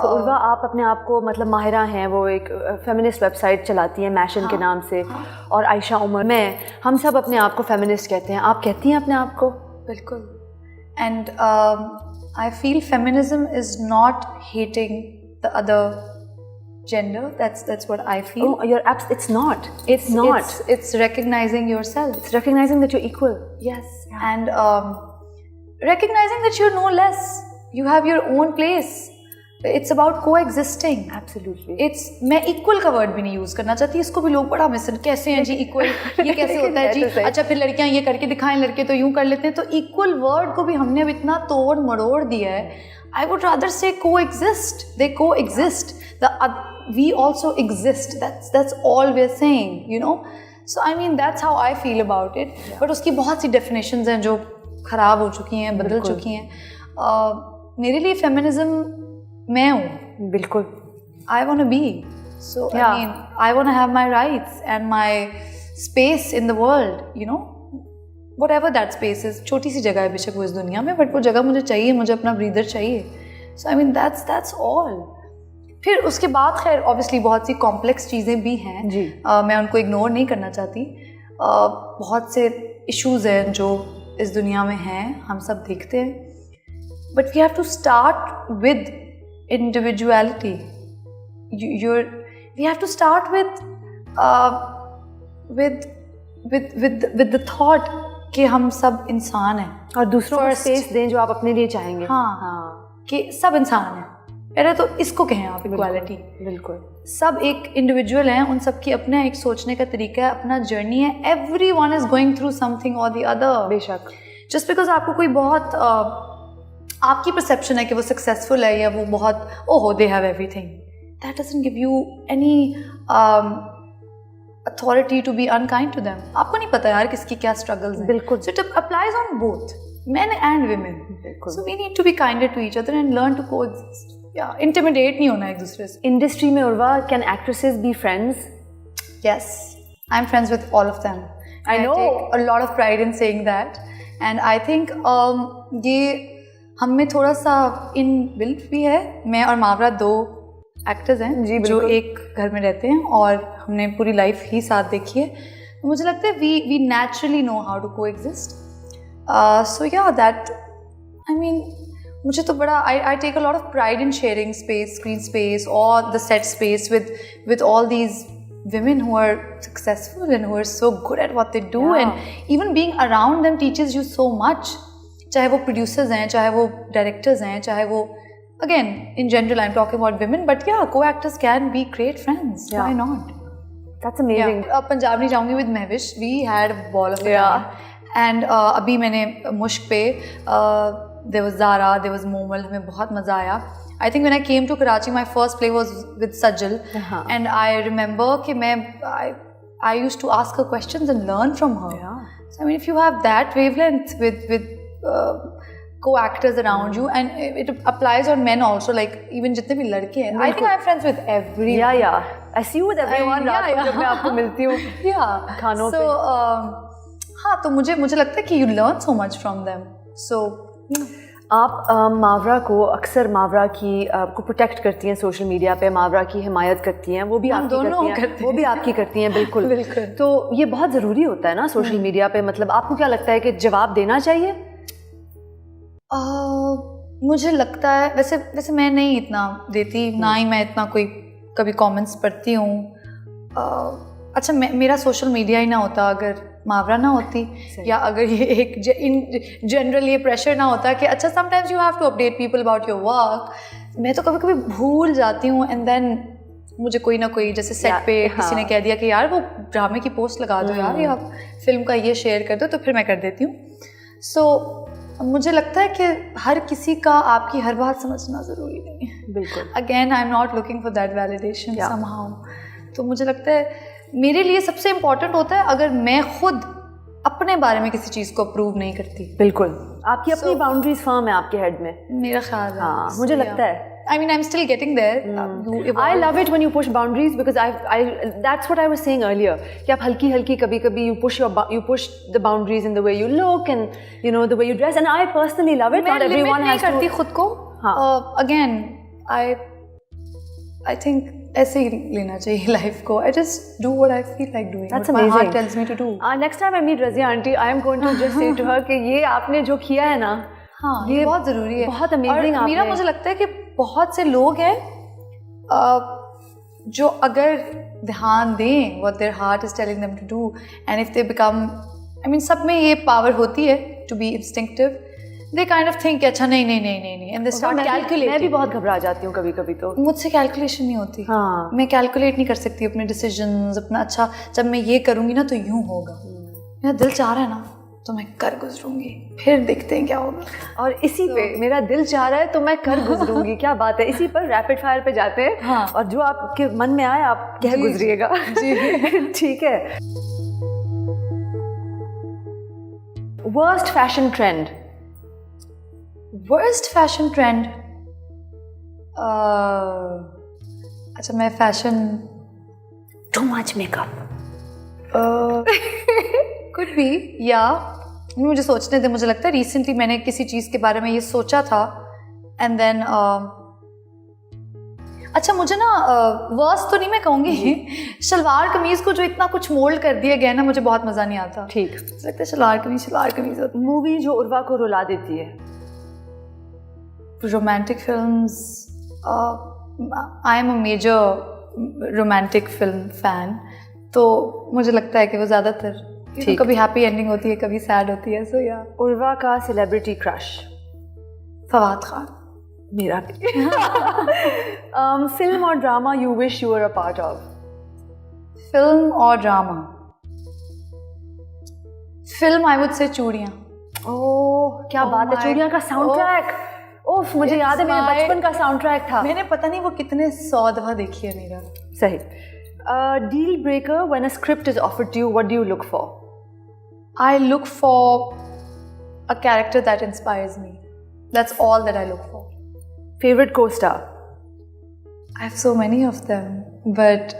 तो उर्वा, आप अपने आप को मतलब माहिरा हैं, वो एक फेमिनिस्ट वेबसाइट चलाती हैं मैशन के नाम से, और आयशा उमर, हम सब अपने आप को फेमिनिस्ट कहते हैं। आप कहती हैं अपने आप को? बिल्कुल। And I feel feminism is not hating the other gender. That's what I feel. Oh, it's not. It's recognizing yourself. It's recognizing that you're equal. Yes. Yeah. And recognizing that you're no less. You have your own place. It's about coexisting. Absolutely. मैं equal का word भी नहीं use करना चाहती। इसको भी लोग बड़ा मिस कैसे हैं जी equal, ये कैसे होता है जी? अच्छा फिर लड़कियां ये करके दिखाएं, लड़के तो यूं कर लेते हैं। तो equal word को भी हमने अब इतना तोड़ मरोड़ दिया है। I would rather say coexist. They coexist. We also exist. That's all we're saying, you know. So I mean that's how I feel about it. Yeah. But उसकी बहुत सी definitions हैं जो खराब हो चुकी हैं, बदल चुकी हैं। मेरे लिए feminism मैं हूँ। बिल्कुल। I want to be. So yeah. I mean I want to have my rights and my space in the world, you know. Whatever that space is, छोटी सी जगह है बेशक वो इस दुनिया में, बट वो जगह मुझे चाहिए, मुझे अपना ब्रीदर चाहिए। So I mean that's all. फिर उसके बाद खैर ऑब्वियसली बहुत सी कॉम्प्लेक्स चीज़ें भी हैं जी। मैं उनको इग्नोर नहीं करना चाहती। बहुत से इश्यूज़ हैं जो इस दुनिया में हैं, हम सब देखते हैं। But we have to start with individuality. We have to start with the thought कि हम सब इंसान हैं, और दूसरों को स्पेस दें जो आप अपने लिए चाहेंगे। हाँ, कि सब इंसान हैं। पहले तो इसको कहें आप इक्वालिटी। बिल्कुल। सब एक इंडिविजुअल हैं, उन सब की अपना एक सोचने का तरीका है, अपना जर्नी है। Everyone is going through something और द अदर। बेशक। जस्ट बिकॉज आपको कोई बहुत आपकी परसेप्शन है कि वो सक्सेसफुल है या वो बहुत ओहो they have everything, that doesn't give you any authority to be unkind to them. आपको नहीं पता यार किसकी क्या स्ट्रगल्स हैं। बिल्कुल। So it applies on both men and women. So we need to be kinder to each other and learn to coexist. Yeah, intimidate नहीं होना एक दूसरे से। Industry में Urwa, can actresses be friends? Yes, I'm friends with all of them. I know. I take a lot of pride in saying that, and I think ये हम में थोड़ा सा inbuilt भी है। मैं और मावरा दो एक्टर्स हैं जी, जो एक घर में रहते हैं और हमने पूरी लाइफ ही साथ देखी है। मुझे लगता है we naturally know how to coexist. So yeah, that I mean मुझे तो बड़ा I take a lot of pride in sharing space, screen space or the set space with all these women who are successful and who are so good at what they do. Yeah. And even being around them teaches you so much. चाहे वो producers हैं, चाहे वो directors हैं, चाहे वो again in general I'm talking about women, but yeah, co-actors can be great friends. Yeah. Why not? That's amazing. Yeah. Punjab नहीं जाऊँगी with Mehwish. We had a ball of fun. And अभी मैंने मुश्क पे there was Zara, there was Momal, हमें बहुत मज़ा आया। I think when I came to Karachi, my first play was with Sajal, and I remember कि I used to ask her questions and learn from her. Yeah. So I mean, if you have that wavelength with co-actors around you, and it applies on men also, like even जितने भी लड़के हैं, I think I'm friends with everyone. Yeah. I see you with everyone. रात को जब मैं आपको मिलती हूँ खानों पे। हाँ, तो मुझे लगता है कि you learn so much from them. So आप मावरा को अक्सर मावरा की को प्रोटेक्ट करती हैं सोशल मीडिया पे, मावरा की हिमायत करती हैं, वो भी आपकी करती हैं, वो भी आपकी करती हैं। बिल्कुल। बिल्कुल। तो ये बहुत ज़रूरी होता है ना सोशल मीडिया पे, मतलब आपको क्या लगता है कि जवाब देना चाहिए? मुझे लगता है वैसे मैं नहीं इतना देती, ना ही मैं इतना कोई कभी कमेंट्स पढ़ती हूँ। अच्छा, मेरा सोशल मीडिया ही ना होता अगर मावरा ना होती, या अगर ये एक इन जनरल ये प्रेशर ना होता कि अच्छा sometimes you have to update people about your work. मैं तो कभी कभी भूल जाती हूँ, एंड देन मुझे कोई ना कोई जैसे सेट पे किसी ने कह दिया कि यार वो ड्रामे की पोस्ट लगा दो यार, या फिल्म का ये शेयर कर दो, तो फिर मैं कर देती हूँ। सो मुझे लगता है कि हर किसी का आपकी हर बात समझना ज़रूरी नहीं है। बिल्कुल। Again I am not looking for that validation somehow. तो मुझे लगता है मेरे लिए सबसे इम्पॉर्टेंट होता है अगर मैं खुद अपने बारे में किसी चीज़ को अप्रूव नहीं करती। बिल्कुल। आपकी अपनी बाउंड्रीज फर्म है आपके हेड में, मेरा ख्याल है। हाँ, मुझे लगता है। I mean, I'm still getting there. I love it when you push boundaries because that's what I was saying earlier. कि आप हल्की कभी you push the boundaries in the way you look and you know the way you dress, and I personally love it. Not everyone has to. मैं करती खुद को. Again, I think ऐसे ही लेना चाहिए लाइफ को. I just do what I feel like doing. That's What my heart amazing. tells me to do. Next time I meet Razia aunty, I am going to just say to her कि ये आपने जो किया है ना, हाँ, ये बहुत ज़रूरी है. बहुत amazing आपने. मीरा, मुझे लगता है कि बहुत से लोग हैं जो अगर ध्यान दें what their heart is telling them to do, and if they become, I mean, सब में ये power होती है to be instinctive. They kind of think अच्छा नहीं, and they start calculating. मैं भी बहुत घबरा जाती हूँ कभी-कभी तो. मुझसे कैलकुलेशन नहीं होती. हाँ. मैं कैलकुलेट नहीं कर सकती अपने डिसीजंस अपना. अच्छा जब मैं ये करूँगी ना तो यूँ होगा. मेरा दिल चाह रहा है ना तो मैं कर गुजरूंगी, फिर देखते हैं क्या होगा. और इसी पे मेरा दिल चाह रहा है तो मैं कर गुजरूंगी. क्या बात है. इसी पर रैपिड फायर पे जाते हैं. हाँ. और जो आपके मन में आए आप कह गुजरिएगा. जी. ठीक है. Worst fashion trend. Worst fashion trend. अच्छा मैं fashion too much makeup. Could be या मुझे सोचने दे. मुझे लगता है रिसेंटली मैंने किसी चीज़ के बारे में ये सोचा था एंड देन अच्छा मुझे ना वर्स्ट तो नहीं मैं कहूँगी. शलवार कमीज़ को जो इतना कुछ मोल्ड कर दिया गया ना मुझे बहुत मज़ा नहीं आता. ठीक. मुझे लगता है शलवार कमीज़ मूवी जो उर्वा को रुला देती है. Romantic films. I am a major romantic film fan. तो मुझे लगता है कि वो ज़्यादातर कभी हैप्पी एंडिंग होती है कभी सैड होती है. सो या उर्वा का सेलिब्रिटी क्रश. फवाद खान. मेरा भी. फिल्म और drama you wish you were a part of. Film और drama. Film I would say Chudiyan. ओह क्या बात है. चूड़ियाँ का साउंड ट्रैक. ओफ मुझे याद है मेरे बचपन का साउंड ट्रैक था. मैंने पता नहीं वो कितने 100 दफ़ा देखी है मेरा. सही. Deal breaker when a script is offered to you, what do you look for? I look for a character that inspires me. That's all that I look for. Favorite co-star? I have so many of them, but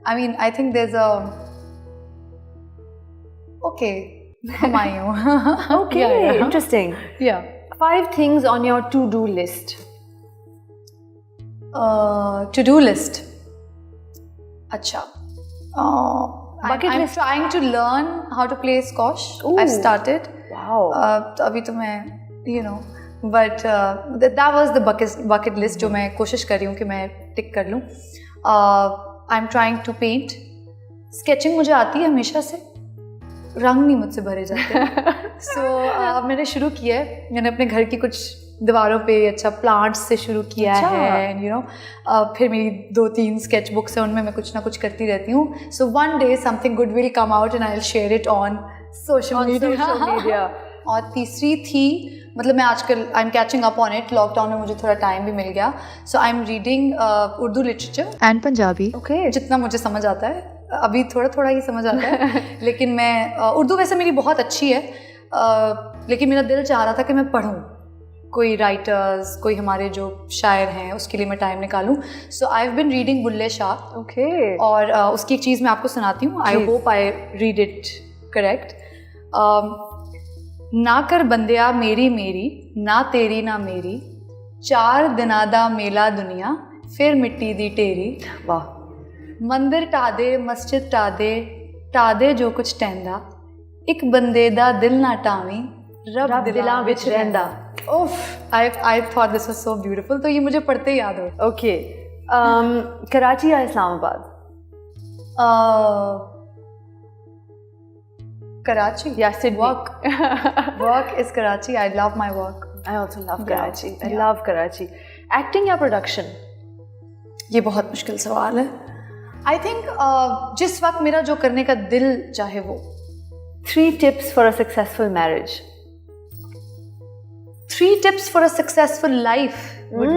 I mean, I think there's a Humayun. Okay, yeah. Interesting. Yeah. 5 things on your to-do list. To-do list. अच्छा. I'm trying to learn how to play squash. I've started. Wow. तो अभी तो मैं but that was the bucket list जो मैं कोशिश कर रही हूँ कि मैं टिक कर लूँ. I'm trying to paint. Sketching मुझे आती है हमेशा से. रंग नहीं मुझसे भरे जाते. अब मैंने शुरू किया है. मैंने अपने घर की कुछ दीवारों पे अच्छा प्लांट्स से शुरू किया है. एंड फिर मेरी 2-3 स्केच बुक्स हैं उनमें मैं कुछ ना कुछ करती रहती हूँ. So one day something good will come out and I will share it on social media. और तीसरी थी मतलब मैं आजकल I am catching up on it. Lockdown में मुझे थोड़ा टाइम भी मिल गया. So I am reading Urdu literature and Punjabi. Okay. जितना मुझे समझ आता है. अभी थोड़ा ही समझ आता है. लेकिन मैं उर्दू वैसे मेरी बहुत अच्छी है. लेकिन मेरा दिल चाह रहा था कि मैं पढूं कोई राइटर्स कोई हमारे जो शायर हैं उसके लिए मैं टाइम निकालूं. So I have been reading Bulleh Shah. Okay. और उसकी एक चीज़ मैं आपको सुनाती हूँ. I hope I read it correct. ना कर बंदिया मेरी ना तेरी ना मेरी 4 दिना दा मेला दुनिया फिर मिट्टी दी टेरी. वाह. मंदिर ढा दे मस्जिद ढा दे जो कुछ टहंदा एक बंदे दा दिल ना टावी रब दिलां विच रहिंदा. Oof I thought this was so beautiful. तो ये मुझे पढ़ते ही याद हो. ओके. कराची या इस्लामाबाद? कराची या Sydney? Work is Karachi. I love my work. I also love Karachi. I love Karachi. Acting या production? ये बहुत मुश्किल सवाल है. I think जिस वक्त मेरा जो करने का दिल चाहे वो. 3 tips for a successful marriage. 3 tips for a successful life would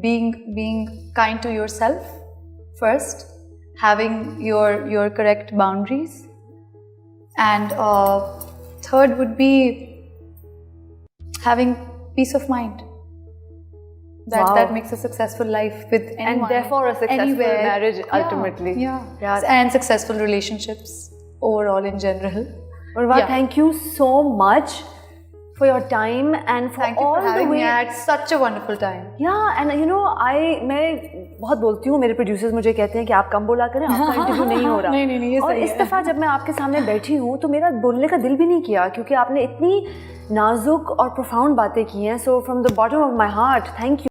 be being kind to yourself first, having your correct boundaries, and third would be having peace of mind. That makes a successful life with anyone. And therefore a successful marriage ultimately. Yeah. And successful relationships overall in general. Urva, thank you so much for your time and for Thank you all for having the way. me. I had such a wonderful time. Yeah, and you know, मैं बहुत बोलती हूँ, मेरे producers मुझे कहते हैं कि आप कम बोला करें, आपका इंटरव्यू नहीं हो रहा। नहीं, ये और सही इस है। दफ़ा जब मैं आपके सामने बैठी हूँ तो मेरा बोलने का दिल भी नहीं किया, क्योंकि आपने इतनी नाजुक और प्रोफाउंड बातें की हैं। So from the bottom of my heart, thank you.